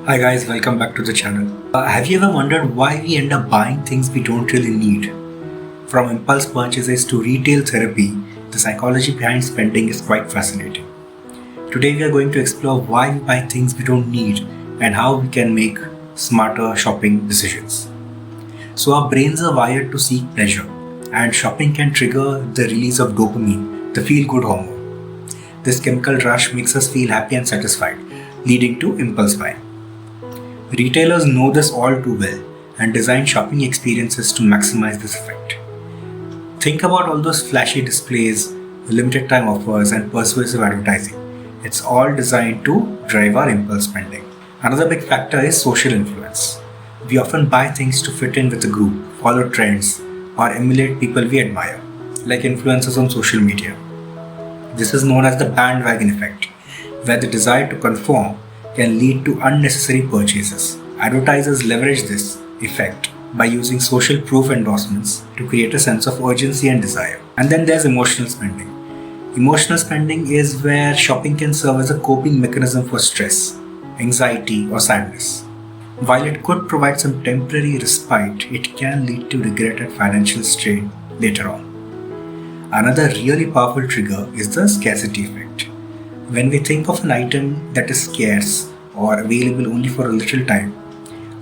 Hi guys, welcome back to the channel. Have you ever wondered why we end up buying things we don't really need? From impulse purchases to retail therapy, the psychology behind spending is quite fascinating. Today we are going to explore why we buy things we don't need and how we can make smarter shopping decisions. So our brains are wired to seek pleasure, and shopping can trigger the release of dopamine, the feel-good hormone. This chemical rush makes us feel happy and satisfied, leading to impulse buying. Retailers know this all too well and design shopping experiences to maximize this effect. Think about all those flashy displays, limited time offers, and persuasive advertising. It's all designed to drive our impulse spending. Another big factor is social influence. We often buy things to fit in with a group, follow trends, or emulate people we admire, like influencers on social media. This is known as the bandwagon effect, where the desire to conform can lead to unnecessary purchases. Advertisers leverage this effect by using social proof endorsements to create a sense of urgency and desire. And then there's emotional spending. Emotional spending is where shopping can serve as a coping mechanism for stress, anxiety, or sadness. While it could provide some temporary respite, it can lead to regret and financial strain later on. Another really powerful trigger is the scarcity effect. When we think of an item that is scarce or available only for a little time,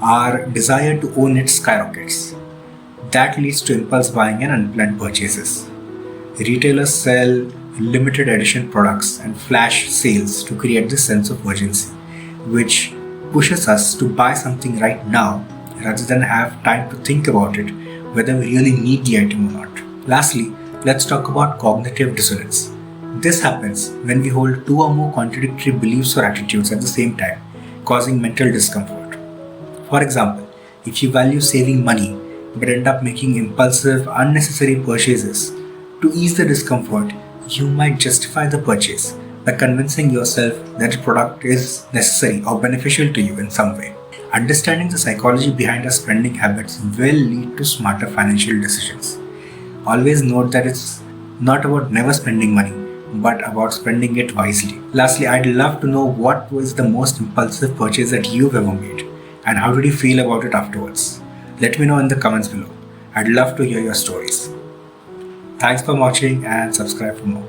our desire to own it skyrockets. That leads to impulse buying and unplanned purchases. Retailers sell limited edition products and flash sales to create this sense of urgency, which pushes us to buy something right now rather than have time to think about it whether we really need the item or not. Lastly, let's talk about cognitive dissonance. This happens when we hold two or more contradictory beliefs or attitudes at the same time, causing mental discomfort. For example, if you value saving money but end up making impulsive, unnecessary purchases, to ease the discomfort, you might justify the purchase by convincing yourself that the product is necessary or beneficial to you in some way. Understanding the psychology behind our spending habits will lead to smarter financial decisions. Always note that it's not about never spending money, but about spending it wisely. Lastly, I'd love to know what was the most impulsive purchase that you've ever made and how did you feel about it afterwards. Let me know in the comments below. I'd love to hear your stories. Thanks for watching and subscribe for more.